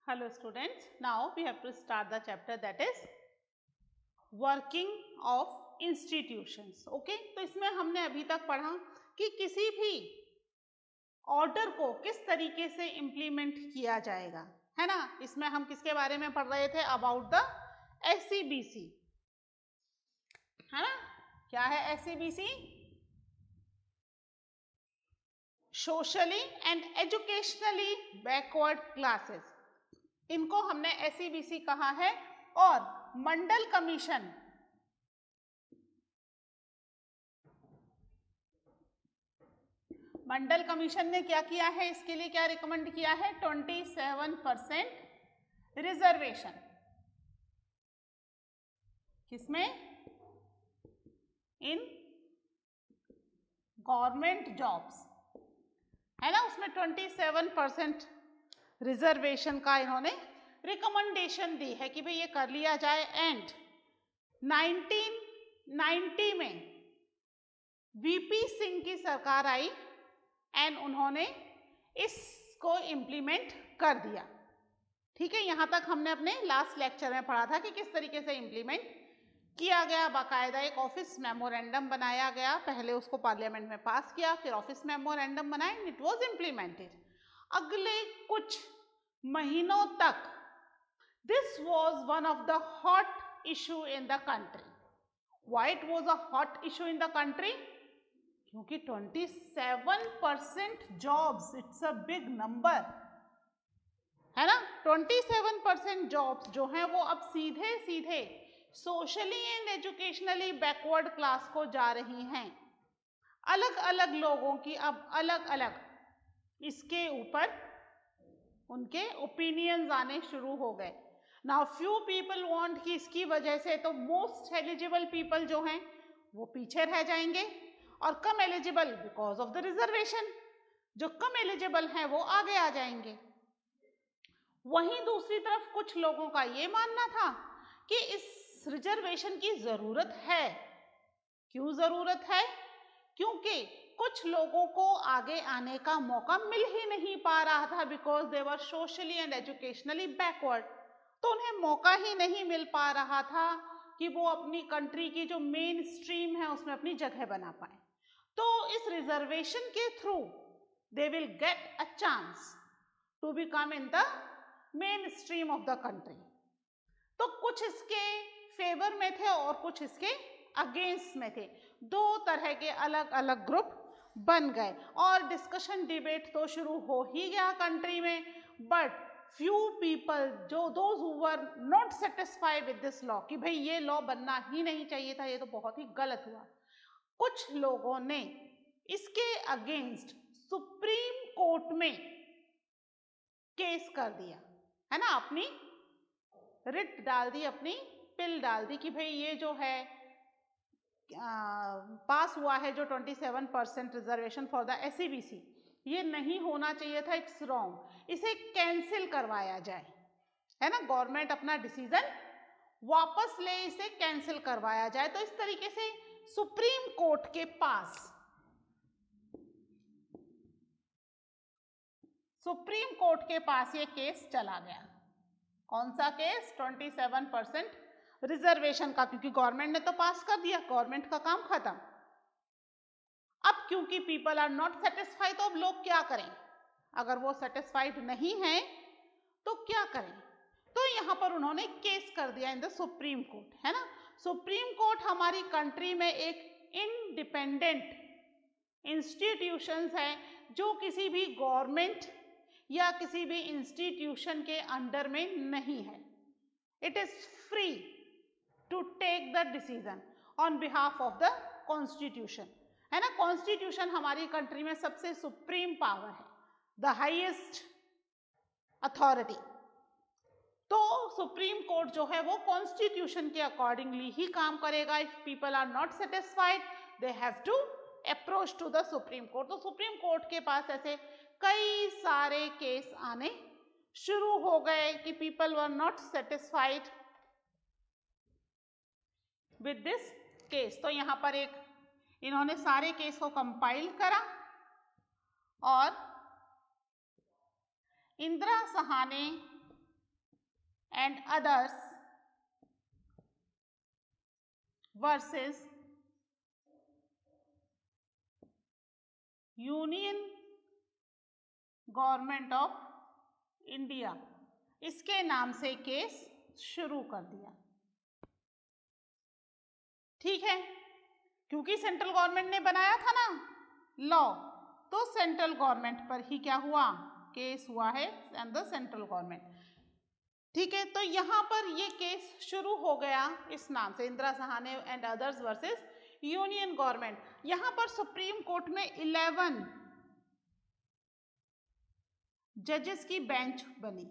Hello students, now we have to start the chapter that is working of institutions. Okay, तो इसमें हमने अभी तक पढ़ा कि किसी भी ऑर्डर को किस तरीके से इम्प्लीमेंट किया जाएगा, है ना। इसमें हम किसके बारे में पढ़ रहे थे? अबाउट द SCBC, है ना। क्या है SCBC? Socially and educationally backward classes, इनको हमने SCBC कहा है। और मंडल कमीशन ने क्या किया है? इसके लिए क्या रिकमेंड किया है? 27% रिजर्वेशन। किसमें? इन गवर्नमेंट जॉब्स, है ना। उसमें 27% रिजर्वेशन का इन्होंने रिकमेंडेशन दी है कि भाई ये कर लिया जाए। एंड 1990 में VP सिंह की सरकार आई एंड उन्होंने इसको इम्प्लीमेंट कर दिया। ठीक है, यहां तक हमने अपने लास्ट लेक्चर में पढ़ा था कि किस तरीके से इम्प्लीमेंट किया गया। बाकायदा एक ऑफिस मेमोरेंडम बनाया गया, पहले उसको पार्लियामेंट में पास किया, फिर ऑफिस मेमोरेंडम बनाया, इट वाज इम्प्लीमेंटेड। अगले कुछ महीनों तक this was one of the hot issue in the country. Why it was a hot issue in the country? क्योंकि 27% jobs, it's a big number, है ना। 27% जॉब्स जो हैं वो अब सीधे सीधे socially and educationally backward class को जा रही हैं। अलग अलग लोगों की अब अलग अलग इसके ऊपर उनके ओपिनियंस आने शुरू हो गए। नाउ फ्यू पीपल वांट कि इसकी वजह से तो मोस्ट एलिजिबल पीपल जो हैं वो पीछे रह जाएंगे, और कम eligible because of the reservation, जो कम एलिजिबल हैं वो आगे आ जाएंगे। वहीं दूसरी तरफ कुछ लोगों का ये मानना था कि इस रिजर्वेशन की जरूरत है। क्यों जरूरत है? क्योंकि कुछ लोगों को आगे आने का मौका मिल ही नहीं पा रहा था, because they were socially and educationally backward. तो उन्हें मौका ही नहीं मिल पा रहा था कि वो अपनी कंट्री की जो मेन स्ट्रीम है उसमें अपनी जगह बना पाए। तो इस रिजर्वेशन के through they will get a chance to become in the main stream of the country. तो कुछ इसके फेवर में थे और कुछ इसके अगेंस्ट में थे। दो तरह के अलग अलग ग्रुप बन गए और डिस्कशन डिबेट तो शुरू हो ही गया कंट्री में। बट फ्यू पीपल, जो those who were not satisfied with this law, कि भाई ये लॉ बनना ही नहीं चाहिए था, ये तो बहुत ही गलत हुआ, कुछ लोगों ने इसके अगेंस्ट सुप्रीम कोर्ट में केस कर दिया, है ना। अपनी रिट डाल दी, अपनी पिल डाल दी कि भाई ये जो है पास हुआ है जो 27% रिजर्वेशन फॉर द SCBC, ये नहीं होना चाहिए था, इट्स रॉन्ग, इसे कैंसिल करवाया जाए, है ना। गवर्नमेंट अपना डिसीजन वापस ले, इसे कैंसिल करवाया जाए। तो इस तरीके से सुप्रीम कोर्ट के पास ये केस चला गया। कौन सा केस? 27% रिजर्वेशन का, क्योंकि गवर्नमेंट ने तो पास कर दिया, गवर्नमेंट का काम खत्म। अब क्योंकि पीपल आर नॉट सेटिस्फाइड, तो अब लोग क्या करें? अगर वो सेटिस्फाइड नहीं है तो क्या करें? तो यहां पर उन्होंने केस कर दिया इन द सुप्रीम कोर्ट, है ना। सुप्रीम कोर्ट हमारी कंट्री में एक इंडिपेंडेंट इंस्टीट्यूशंस है जो किसी भी गवर्नमेंट या किसी भी इंस्टीट्यूशन के अंडर में नहीं है। It is free to take the decision on behalf of the constitution, है ना। कॉन्स्टिट्यूशन हमारी कंट्री में सबसे सुप्रीम पावर है, द हाईएस्ट अथॉरिटी। तो सुप्रीम कोर्ट जो है वो कॉन्स्टिट्यूशन के अकॉर्डिंगली ही काम करेगा। If people are not satisfied they have to approach to the supreme court. तो सुप्रीम कोर्ट के पास ऐसे कई सारे केस आने शुरू हो गए कि people were not satisfied with this case. तो यहां पर एक इन्होंने सारे केस को कंपाइल करा और Indira Sahane and others versus union government of India, इसके नाम से केस शुरू कर दिया। ठीक है, क्योंकि सेंट्रल गवर्नमेंट ने बनाया था ना लॉ, तो सेंट्रल गवर्नमेंट पर ही क्या हुआ, केस हुआ है एंड द सेंट्रल गवर्नमेंट। ठीक है, तो यहां पर ये केस शुरू हो गया इस नाम से, Indira Sahane and others versus union government. यहां पर सुप्रीम कोर्ट में 11 जजेस की बेंच बनी।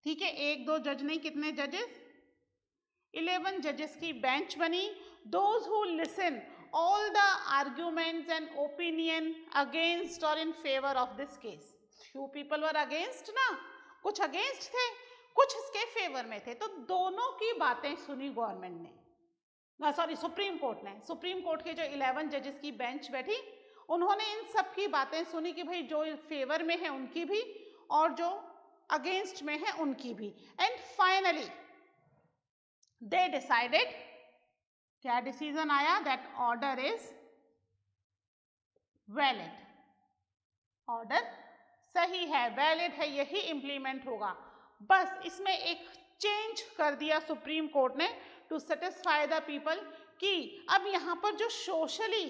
ठीक है, 1-2 जज नहीं, कितने जजेस, 11 जजेस की बेंच बनी। Those who listen all the arguments and opinion against or in favor of this case. Few people were against ना, कुछ against थे, कुछ इसके फेवर में थे, तो दोनों की बातें सुनी गवर्नमेंट ने, सॉरी सुप्रीम कोर्ट ने। सुप्रीम कोर्ट के जो 11 जजेस की बेंच बैठी, उन्होंने इन सब की बातें सुनी कि भाई जो फेवर में है उनकी भी और जो अगेंस्ट में है उनकी भी। एंड फाइनली दे डिसाइडेड, क्या डिसीजन आया, that order is valid, order सही है, वैलिड है, यही इंप्लीमेंट होगा। बस इसमें एक चेंज कर दिया सुप्रीम कोर्ट ने टू सेटिस्फाई द पीपल कि अब यहां पर जो socially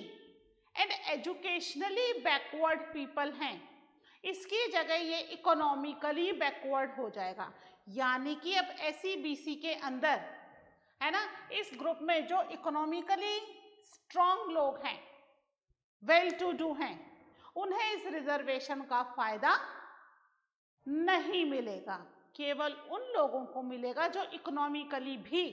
and educationally backward people हैं, इसकी जगह ये इकोनॉमिकली बैकवर्ड हो जाएगा। यानी कि अब SEBC के अंदर है ना, इस ग्रुप में जो इकोनॉमिकली स्ट्रॉन्ग लोग हैं, वेल टू डू हैं, उन्हें इस रिजर्वेशन का फायदा नहीं मिलेगा, केवल उन लोगों को मिलेगा जो इकोनॉमिकली भी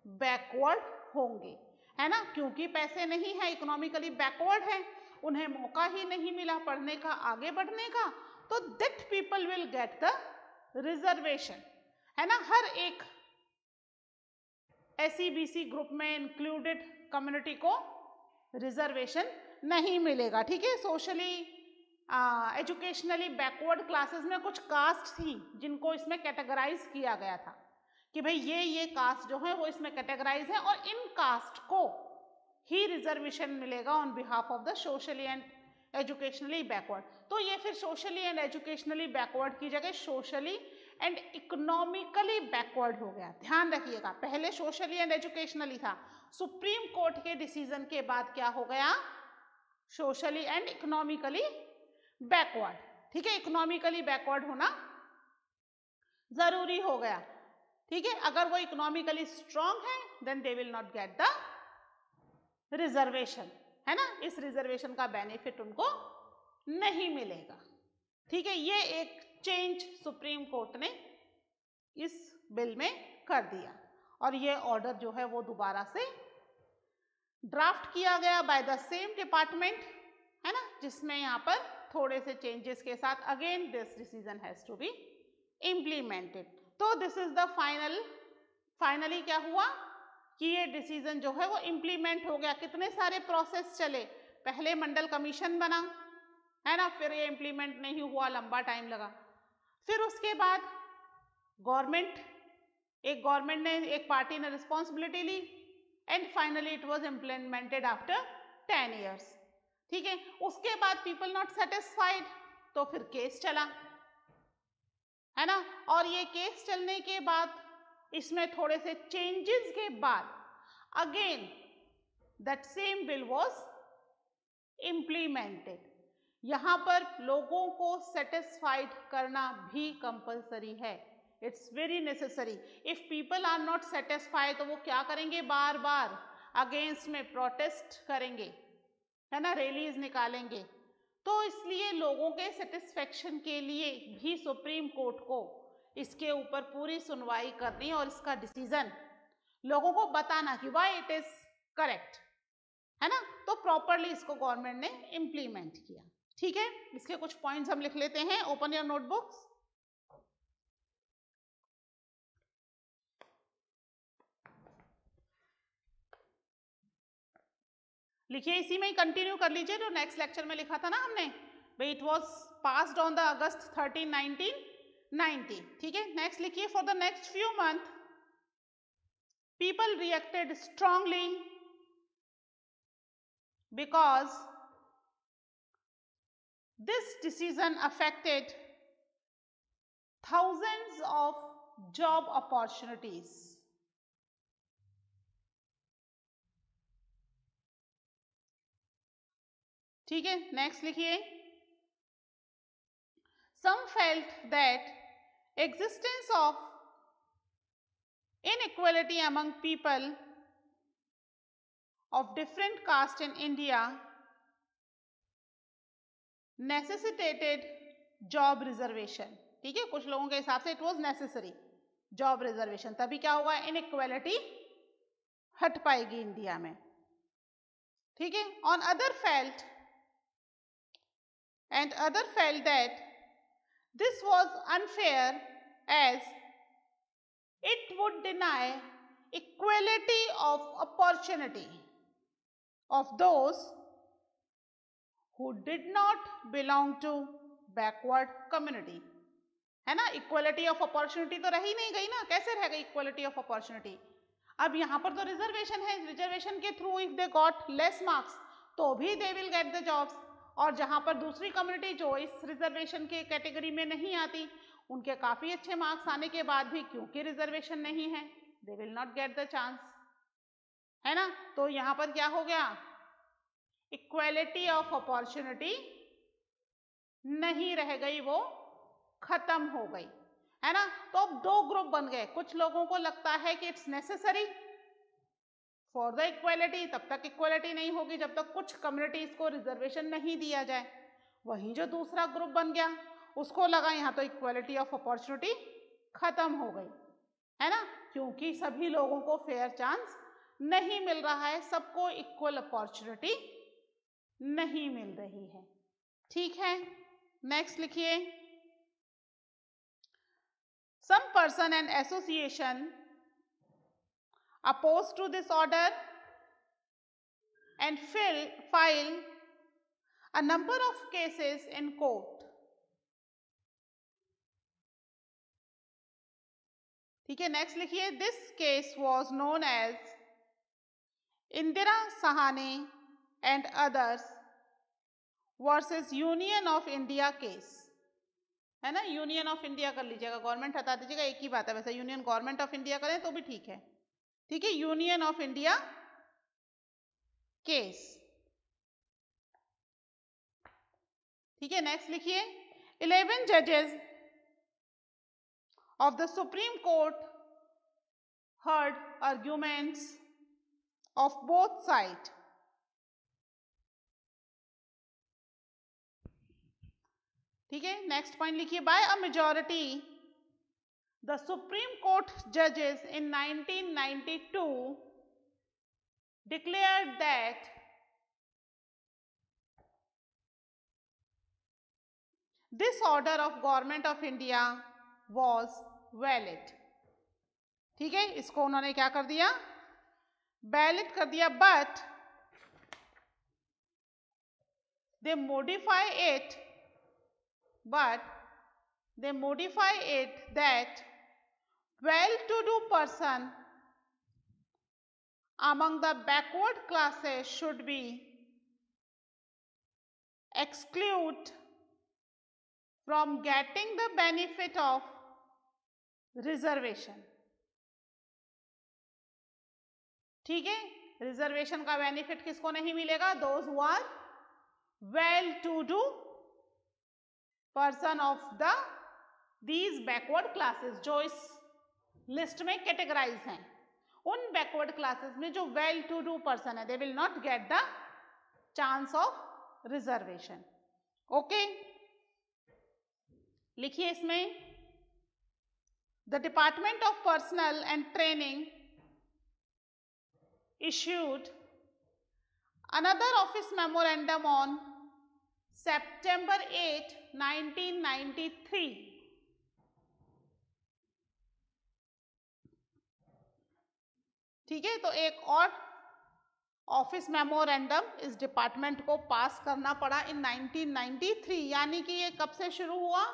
बैकवर्ड होंगे, है ना, क्योंकि पैसे नहीं है, इकोनॉमिकली बैकवर्ड है, उन्हें मौका ही नहीं मिला पढ़ने का, आगे बढ़ने का, तो that people will get the reservation, है ना। हर एक SEBC ग्रुप में इंक्लूडेड कम्युनिटी को रिजर्वेशन नहीं मिलेगा। ठीक है, सोशली एजुकेशनली बैकवर्ड क्लासेस में कुछ कास्ट थी जिनको इसमें कैटेगराइज किया गया था कि भाई ये कास्ट जो है वो इसमें कैटेगराइज है और इन कास्ट को ही रिजर्वेशन मिलेगा on behalf of the socially and educationally backward. तो ये फिर सोशली एंड एजुकेशनली बैकवर्ड की जगह सोशली एंड इकोनॉमिकली बैकवर्ड हो गया। ध्यान रखिएगा, पहले सोशली एंड एजुकेशनली था, सुप्रीम कोर्ट के डिसीजन के बाद क्या हो गया, सोशली एंड इकोनॉमिकली बैकवर्ड। ठीक है, इकोनॉमिकली बैकवर्ड होना जरूरी हो गया। ठीक है, अगर वो इकोनॉमिकली स्ट्रांग है then they will not get the reservation, है ना, इस रिजर्वेशन का बेनिफिट उनको नहीं मिलेगा। ठीक है, ये एक चेंज सुप्रीम कोर्ट ने इस बिल में कर दिया और ये ऑर्डर जो है वो दोबारा से ड्राफ्ट किया गया बाय द सेम डिपार्टमेंट, है ना, जिसमें यहाँ पर थोड़े से चेंजेस के साथ again this decision has to be implemented. तो दिस इज द फाइनली क्या हुआ कि ये डिसीजन जो है वो इम्प्लीमेंट हो गया। कितने सारे प्रोसेस चले, पहले मंडल कमीशन बना, है ना, फिर ये इम्प्लीमेंट नहीं हुआ, लंबा टाइम लगा, फिर उसके बाद गवर्नमेंट ने एक पार्टी ने रिस्पॉन्सिबिलिटी ली and finally it was implemented after 10 years। ठीक है, उसके बाद पीपल नॉट सेटिस्फाइड, तो फिर केस चला, है ना, और ये केस चलने के बाद इसमें थोड़े से चेंजेस के बाद again that same bill was implemented. यहां पर लोगों को सेटिस्फाइड करना भी कंपलसरी है, it's very necessary. If people are not satisfied तो वो क्या करेंगे, बार बार अगेंस्ट में प्रोटेस्ट करेंगे, है ना, रैलीज निकालेंगे। तो इसलिए लोगों के सेटिस्फेक्शन के लिए भी सुप्रीम कोर्ट को इसके ऊपर पूरी सुनवाई करनी और इसका डिसीजन लोगों को बताना कि व्हाई इट इज करेक्ट, है ना। तो प्रॉपरली इसको गवर्नमेंट ने इम्प्लीमेंट किया। ठीक है, इसके कुछ पॉइंट्स हम लिख लेते हैं। Open your notebooks. लिखिए, इसी में ही कंटिन्यू कर लीजिए जो नेक्स्ट लेक्चर में लिखा था ना हमने, भाई it was passed on the August 13, 19 1990। ठीक है, नेक्स्ट लिखिए, for the next few month people reacted strongly because this decision affected thousands of job opportunities. ठीक है, नेक्स्ट लिखिए, some felt that existence of inequality among people of different caste in India necessitated job reservation. ठीक है, कुछ लोगों के हिसाब से it was necessary job reservation, तभी क्या होगा, इनइक्वालिटी हट पाएगी इंडिया में। ठीक है, on other felt that this was unfair as it would deny equality of opportunity of those who did not belong to backward community. है ना, इक्वलिटी ऑफ अपॉर्चुनिटी तो रही नहीं गई ना, कैसे रह गई इक्वलिटी ऑफ अपॉर्चुनिटी? अब यहाँ पर तो रिजर्वेशन है, रिजर्वेशन के through if they got less marks तो भी दे विल गेट द जॉब्स, और जहाँ पर दूसरी कम्युनिटी जो इस रिजर्वेशन के कैटेगरी में नहीं आती, उनके काफ़ी अच्छे मार्क्स आने के बाद भी क्योंकि रिजर्वेशन नहीं है, दे will not get the chance, है ना। तो यहाँ पर क्या हो गया, इक्वलिटी ऑफ अपॉर्चुनिटी नहीं रह गई, वो खत्म हो गई, है ना। तो अब दो ग्रुप बन गए, कुछ लोगों को लगता है कि it's necessary for the equality, तब तक इक्वलिटी नहीं होगी जब तक कुछ कम्युनिटीज को रिजर्वेशन नहीं दिया जाए। वहीं जो दूसरा ग्रुप बन गया उसको लगा यहाँ तो इक्वलिटी ऑफ अपॉर्चुनिटी खत्म हो गई, है ना, क्योंकि सभी लोगों को फेयर चांस नहीं मिल रहा है, सबको इक्वल अपॉर्चुनिटी नहीं मिल रही है। ठीक है, नेक्स्ट लिखिए, some person and association opposed to this order and file a number of cases in court. ठीक है, नेक्स्ट लिखिए, this case was known as Indira Sahani and others versus union of India case, है ना, यूनियन ऑफ इंडिया कर लीजिएगा, government हटा दीजिएगा, एक ही बात है, वैसे यूनियन गवर्नमेंट ऑफ इंडिया करें तो भी ठीक है। ठीक है, यूनियन ऑफ इंडिया केस। ठीक है, नेक्स्ट लिखिए, 11 जजेस of the Supreme Court heard arguments of both sides. ठीक है, नेक्स्ट पॉइंट लिखिए, by a majority the supreme court जजेस in 1992 declared that this order of government of India was valid. ठीक है, इसको उन्होंने क्या कर दिया, वैलिड कर दिया, but they modify it that well-to-do person among the backward classes should be excluded from getting the benefit of reservation. ठीक है, रिजर्वेशन का बेनिफिट किसको नहीं मिलेगा, those who are well to do person of the these backward classes, जो इस list में categorise हैं, उन बैकवर्ड क्लासेस में जो वेल टू डू पर्सन है, दे will not get the chance of reservation. Okay, लिखिए इसमें, the department of personal and training issued another office memorandum on September 8, 1993. ठीक है, तो एक और ऑफिस मेमोरेंडम इस डिपार्टमेंट को पास करना पड़ा इन 1993, यानी कि ये कब से शुरू हुआ,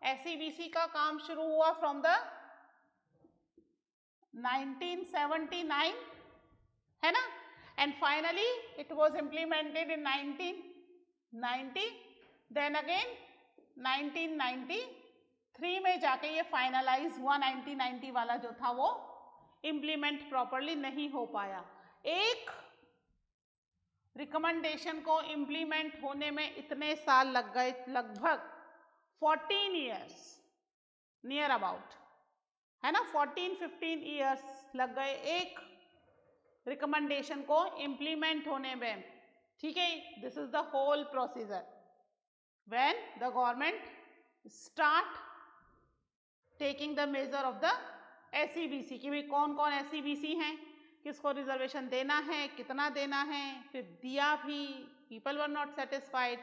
SEBC का काम शुरू हुआ फ्रॉम द 1979, है ना, and finally it was implemented in 1990, then again 1993 में जाके ये फाइनलाइज हुआ। 1990 वाला जो था वो इम्प्लीमेंट प्रॉपरली नहीं हो पाया। एक रिकमेंडेशन को इम्प्लीमेंट होने में इतने साल लग गए, लगभग 14 ईयर्स नियर अबाउट, है ना, 14-15 ईयर्स लग गए एक रिकमेंडेशन को इम्प्लीमेंट होने में। ठीक है, this is the whole procedure when the government start taking the major of the SEBC कि भाई कौन कौन SEBC हैं, किसको रिजर्वेशन देना है, कितना देना है, फिर दिया भी, people were not satisfied,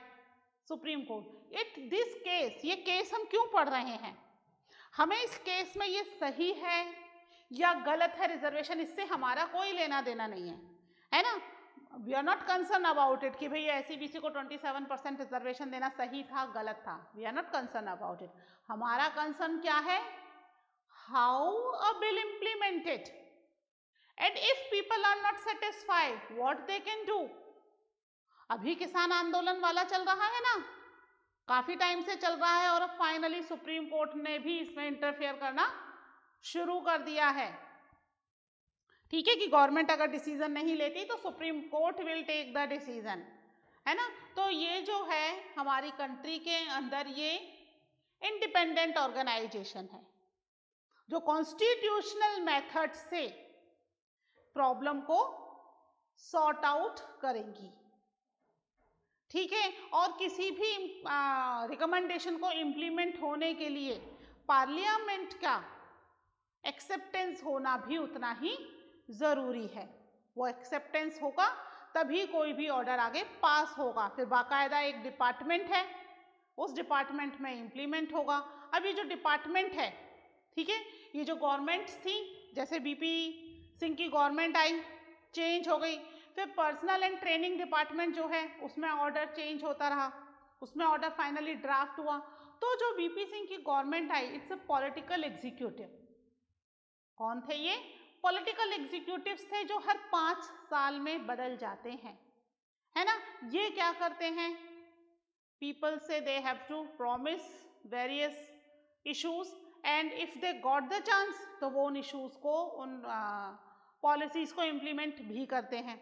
supreme court. It this case, ये केस हम क्यों पढ़ रहे हैं, हमें इस केस में ये सही है या गलत है रिजर्वेशन, इससे हमारा कोई लेना देना नहीं है, है ना। We are not concern about it कि भाई SEBC को 27% रिजर्वेशन देना सही था गलत था, we are not concern about it. हमारा कंसर्न क्या है, how a bill implemented and if people are not satisfied what they can do. अभी किसान आंदोलन वाला चल रहा है ना, काफी टाइम से चल रहा है, और अब फाइनली सुप्रीम कोर्ट ने भी इसमें इंटरफेयर करना शुरू कर दिया है। ठीक है, कि गवर्नमेंट अगर डिसीजन नहीं लेती तो supreme court will take the decision, है ना। तो ये जो है हमारी कंट्री के अंदर ये इंडिपेंडेंट ऑर्गेनाइजेशन है जो कॉन्स्टिट्यूशनल मेथड से प्रॉब्लम को सॉर्ट आउट करेंगी। ठीक है, और किसी भी रिकमेंडेशन को इम्प्लीमेंट होने के लिए पार्लियामेंट का एक्सेप्टेंस होना भी उतना ही जरूरी है। वो एक्सेप्टेंस होगा तभी कोई भी ऑर्डर आगे पास होगा, फिर बाकायदा एक डिपार्टमेंट है, उस डिपार्टमेंट में इम्प्लीमेंट होगा। अब ये जो डिपार्टमेंट है, ठीक है, ये जो गवर्नमेंट्स थी, जैसे बीपी सिंह की गवर्नमेंट आई, चेंज हो गई, फिर पर्सनल एंड ट्रेनिंग डिपार्टमेंट जो है उसमें ऑर्डर चेंज होता रहा, उसमें ऑर्डर फाइनली ड्राफ्ट हुआ। तो जो बीपी सिंह की government I, it's a political executive. कौन थे ये? पॉलिटिकल एग्जीक्यूटिव्स थे जो हर 5 साल में बदल जाते हैं, है ना। ये क्या करते हैं, पीपल से they have to promise various issues and if they got the chance तो वो उन इश्यूज को, उन पॉलिसीज को इम्प्लीमेंट भी करते हैं,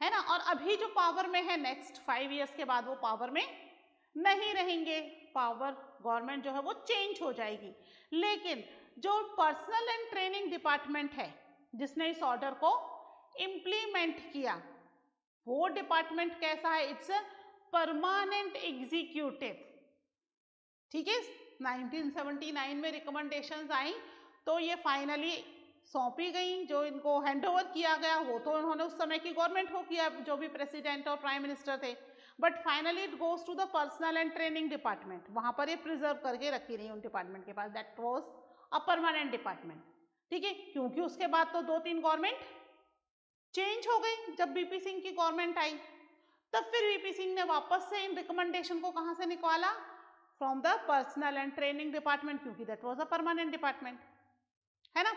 है ना। और अभी जो पावर में है, नेक्स्ट 5 ईयर्स के बाद वो पावर में नहीं रहेंगे, पावर गवर्नमेंट जो है वो चेंज हो जाएगी। लेकिन जो पर्सनल एंड ट्रेनिंग डिपार्टमेंट है जिसने इस ऑर्डर को इम्प्लीमेंट किया, वो डिपार्टमेंट कैसा है, इट्स अ परमानेंट एग्जीक्यूटिव। ठीक है, 1979 में रिकमेंडेशंस आई तो ये फाइनली सौंपी गई, जो इनको हैंडओवर किया गया वो तो उन्होंने उस समय की गवर्नमेंट को किया, जो भी प्रेसिडेंट और प्राइम मिनिस्टर थे, but finally it goes to the personal and training department. वहां पर ये प्रिजर्व करके रखी रही उन डिपार्टमेंट के पास, that was a permanent department. ठीक है, क्योंकि उसके बाद तो 2-3 गवर्नमेंट चेंज हो गई। जब बीपी सिंह की गवर्नमेंट आई तब फिर बीपी सिंह ने वापस से इन रिकमेंडेशन को कहां से निकाला, from the personal and training department, क्योंकि that was a permanent department, है ना।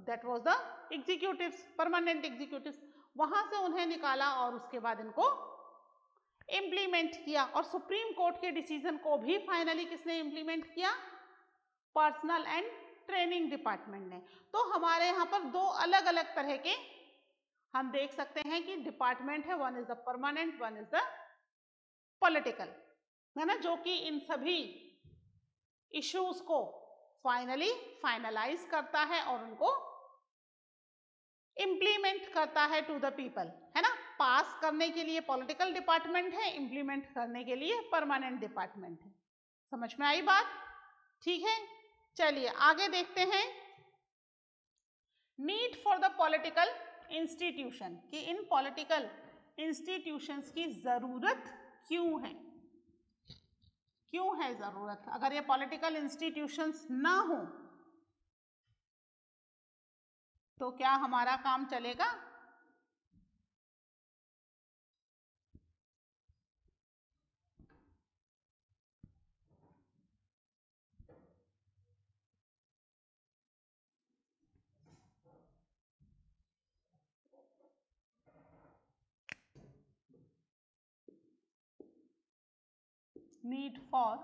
That was the executives, permanent executives, वहां से उन्हें निकाला और उसके बाद इनको इम्प्लीमेंट किया। और सुप्रीम कोर्ट के डिसीजन को भी फाइनली किसने इम्प्लीमेंट किया, पर्सनल एंड ट्रेनिंग डिपार्टमेंट ने। तो हमारे यहाँ पर 2 अलग अलग तरह के हम देख सकते हैं कि डिपार्टमेंट है, one is the permanent, one is the political, है ना, जो कि इन सभी इश्यूज को फाइनली फाइनलाइज करता है और उनको इम्प्लीमेंट करता है टू द पीपल, है ना। पास करने के लिए पॉलिटिकल डिपार्टमेंट है, इम्प्लीमेंट करने के लिए परमानेंट डिपार्टमेंट है। समझ में आई बात? ठीक है, चलिए आगे देखते हैं। Need for the political institution, कि इन पॉलिटिकल इंस्टीट्यूशंस की जरूरत क्यों है, क्यों है जरूरत। अगर ये पॉलिटिकल इंस्टीट्यूशंस ना हो तो क्या हमारा काम चलेगा? Need for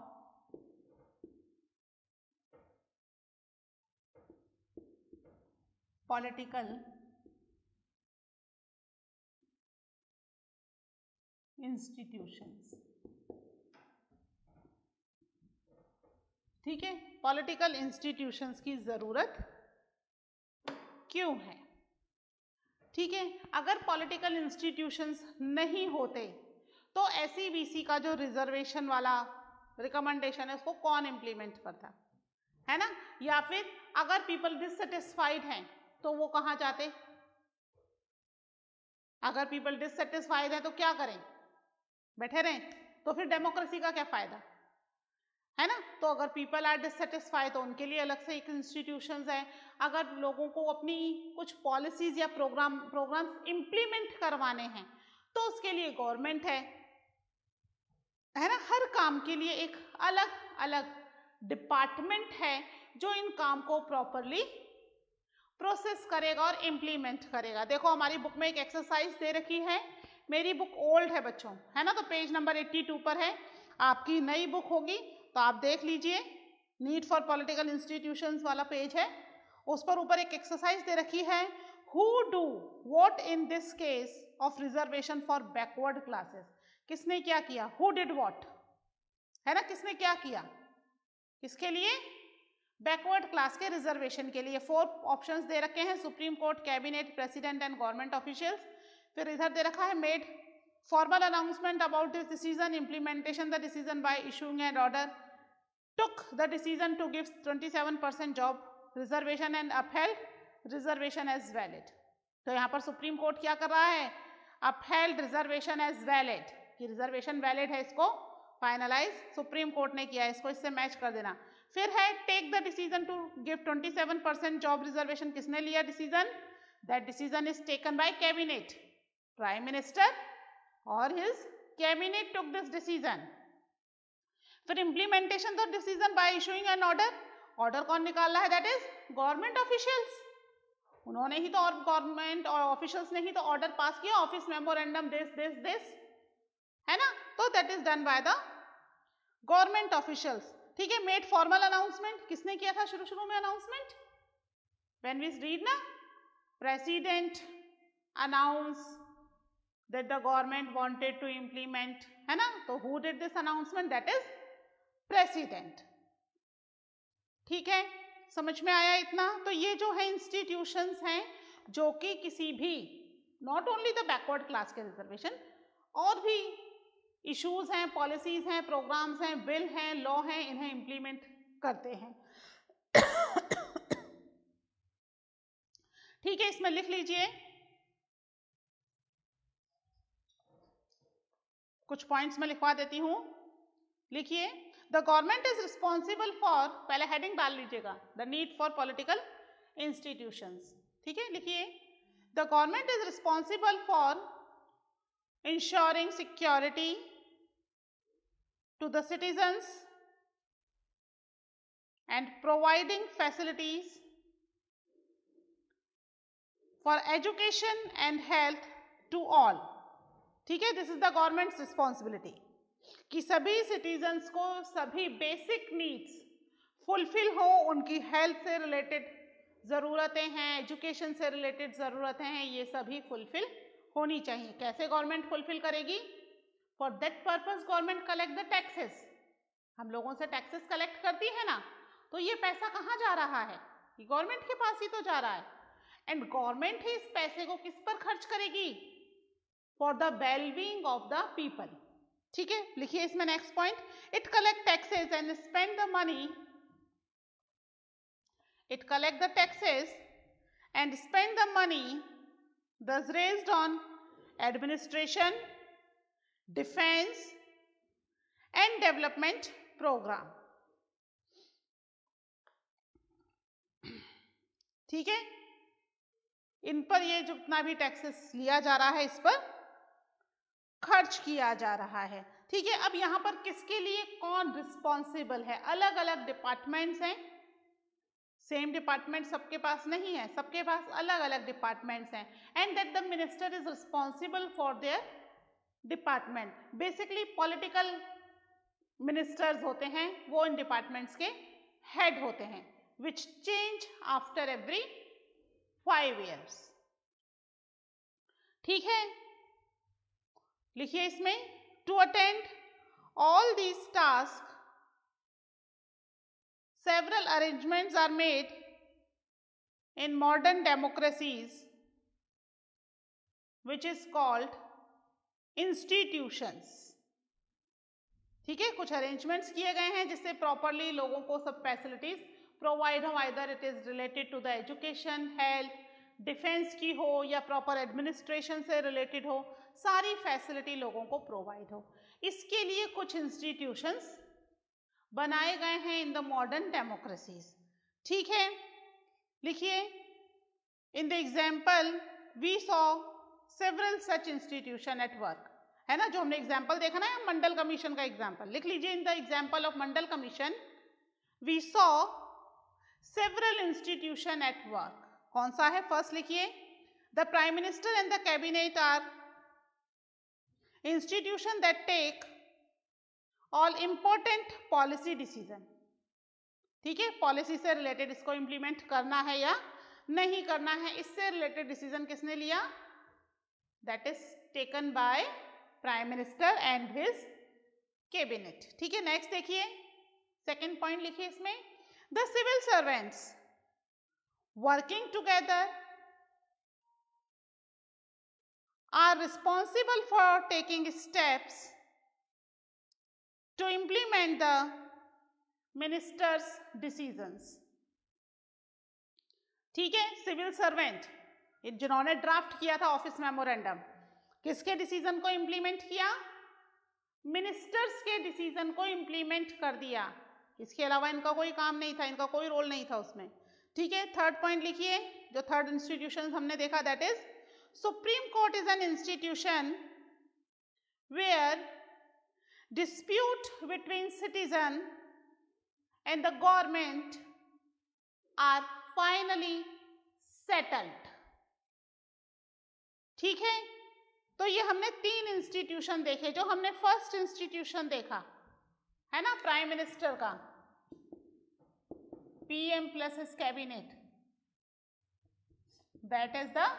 political institutions. ठीक है, पॉलिटिकल इंस्टीट्यूशंस की जरूरत क्यों है? ठीक है, अगर पॉलिटिकल इंस्टीट्यूशंस नहीं होते तो एसईबीसी का जो रिजर्वेशन वाला रिकमेंडेशन है उसको कौन इम्प्लीमेंट करता, है ना? या फिर अगर पीपल डिससेटिस्फाइड हैं तो वो कहाँ जाते? अगर पीपल डिससेटिस्फाइड है तो क्या करें? बैठे रहें? तो फिर डेमोक्रेसी का क्या फायदा, है ना? तो अगर पीपल आर डिससेटिस्फाइड तो उनके लिए अलग से एक इंस्टीट्यूशंस है। अगर लोगों को अपनी कुछ पॉलिसीज या प्रोग्राम्स इम्प्लीमेंट करवाने हैं तो उसके लिए गवर्नमेंट है ना? हर काम के लिए एक अलग अलग डिपार्टमेंट है जो इन काम को प्रॉपरली प्रोसेस करेगा और इम्प्लीमेंट करेगा। देखो हमारी बुक में एक एक्सरसाइज दे रखी है, मेरी बुक ओल्ड है बच्चों, है ना? तो पेज नंबर 82 पर है, आपकी नई बुक होगी तो आप देख लीजिए, नीड फॉर पॉलिटिकल इंस्टीट्यूशंस वाला पेज है, उस पर ऊपर एक एक्सरसाइज दे रखी है, who do what in this case of reservation for backward classes. किसने क्या किया? हु डिड व्हाट, है ना? किसने क्या किया, किसके लिए? बैकवर्ड क्लास के रिजर्वेशन के लिए। 4 ऑप्शंस दे रखे हैं, supreme court, cabinet, president and government officials. फिर इधर दे रखा है made formal announcement about this decision, implementation the decision by issuing an order, took the decision to give 27% job reservation and upheld reservation as valid। तो यहाँ पर supreme court क्या कर रहा है? upheld reservation as valid, कि reservation valid है, इसको फाइनलाइज सुप्रीम कोर्ट ने किया, इसको इससे मैच कर देना। फिर है take the decision to give 27% job reservation. किसने लिया decision? That decision is taken by cabinet, prime minister और his cabinet took this decision। फिर implementation the decision by issuing an order। Order कौन निकाल रहा है? दैट इज गवर्नमेंट ऑफिशियल्स, उन्होंने ही तो, और गवर्नमेंट और ऑफिशियल्स ने ही तो ऑर्डर पास किया, ऑफिस मेमोरेंडम दिस, है ना? तो that is done by the government officials. ठीक है, मेड फॉर्मल अनाउंसमेंट। किसने किया था शुरू में अनाउंसमेंट? व्हेन वी रीड ना, president announce that the government wanted to implement, है ना? तो who did this announcement? that is president। ठीक है, समझ में आया इतना? तो ये जो है इंस्टीट्यूशंस हैं जो कि किसी भी, not only the backward class के रिजर्वेशन, और भी इश्यूज हैं, पॉलिसीज हैं, प्रोग्राम्स हैं, बिल हैं, लॉ हैं, इन्हें इम्प्लीमेंट करते हैं। ठीक है, इसमें लिख लीजिए कुछ पॉइंट्स में लिखवा देती हूं, लिखिए। The government is responsible for, पहले हेडिंग डाल लीजिएगा, the need for political institutions. ठीक है, लिखिए, the government is responsible for ensuring security to the citizens and providing facilities for education and health to all. ठीक है, this is the government's responsibility कि सभी सिटीजन्स को सभी बेसिक नीड्स फुलफिल हो, उनकी हेल्थ से रिलेटेड ज़रूरतें हैं, एजुकेशन से रिलेटेड ज़रूरतें हैं, ये सभी फुलफिल होनी चाहिए। कैसे गवर्नमेंट फुलफिल करेगी? For that purpose government collect the taxes. हम लोगों से टैक्सेस कलेक्ट करती है ना, तो ये पैसा कहाँ जा रहा है? ये गवर्नमेंट के पास ही तो जा रहा है, एंड गवर्नमेंट ही इस पैसे को किस पर खर्च करेगी? For the wellbeing of the people. ठीक है, लिखिए इसमें next point, it collect taxes and spend the money, it collect the taxes and spend the money thus raised on administration, defense and development program। ठीक है, इन पर ये जितना भी टैक्सेस लिया जा रहा है इस पर खर्च किया जा रहा है। ठीक है, अब यहाँ पर किसके लिए कौन रिस्पॉन्सिबल है? अलग अलग डिपार्टमेंट्स हैं, सेम डिपार्टमेंट सबके पास नहीं है, सबके पास अलग अलग डिपार्टमेंट्स हैं, and that the minister is responsible for their department. Basically political ministers होते हैं वो इन डिपार्टमेंट्स के हेड होते हैं, which change after every 5 years। ठीक है, लिखिए इसमें, to attend all these task several arrangements are made in modern democracies which is called institutions। ठीक है, कुछ अरेंजमेंट्स किए गए हैं जिससे प्रॉपरली लोगों को सब फैसिलिटीज प्रोवाइड हो, either it is related to the education, health, defence की हो या प्रॉपर एडमिनिस्ट्रेशन से रिलेटेड हो, सारी फैसिलिटी लोगों को प्रोवाइड हो। इसके लिए कुछ इंस्टीट्यूशंस बनाए गए हैं इन द मॉडर्न डेमोक्रेसीज। ठीक है, लिखिए, in the example we saw several such institution at work, है ना, जो हमने एग्जाम्पल देखा ना, मंडल कमीशन का एग्जाम्पल लिख लीजिए। In the example of Mandal commission we saw several institution at work. कौन सा है? फर्स्ट लिखिए, the prime minister and the cabinet are institution that take all important policy decision. ठीक है, पॉलिसी से रिलेटेड इसको इंप्लीमेंट करना है या नहीं करना है, इससे रिलेटेड डिसीजन किसने लिया? That is taken by prime minister and his cabinet. ठीक है, नेक्स्ट देखिए, सेकेंड पॉइंट लिखिए इसमें, the civil servants working together are responsible for taking steps to implement the minister's decisions। ठीक है, सिविल सर्वेंट जिन्होंने ड्राफ्ट किया था ऑफिस मेमोरेंडम, किसके डिसीजन को इंप्लीमेंट किया? मिनिस्टर्स के डिसीजन को इंप्लीमेंट कर दिया। इसके अलावा इनका कोई काम नहीं था, इनका कोई रोल नहीं था उसमें। ठीक है, थर्ड पॉइंट लिखिए, जो थर्ड इंस्टीट्यूशन हमने देखा, that is supreme court is an institution where dispute between citizen and the government are finally settled। ठीक है, तो ये हमने 3 इंस्टीट्यूशन देखे। जो हमने फर्स्ट इंस्टीट्यूशन देखा है ना, प्राइम मिनिस्टर का, PM plus his cabinet, that is the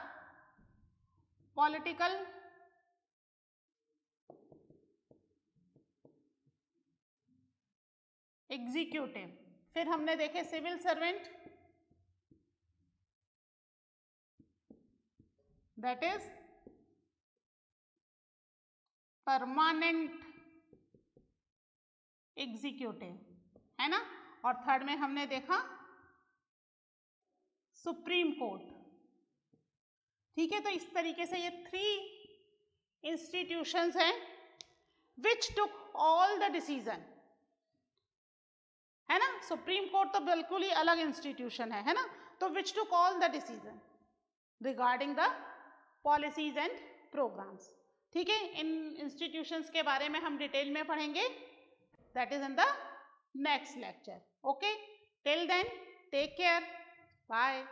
political executive. फिर हमने देखे civil servant, that is permanent executive, है ना, और थर्ड में हमने देखा सुप्रीम कोर्ट। ठीक है, तो इस तरीके से ये 3 इंस्टीट्यूशंस हैं विच टुक ऑल द डिसीजन, है ना। सुप्रीम कोर्ट तो बिल्कुल ही अलग इंस्टीट्यूशन है ना, तो which took all the decision regarding the policies and programmes. ठीक है, इन इंस्टीट्यूशंस के बारे में हम डिटेल में पढ़ेंगे, that is in the next lecture. Okay, till then take care, bye.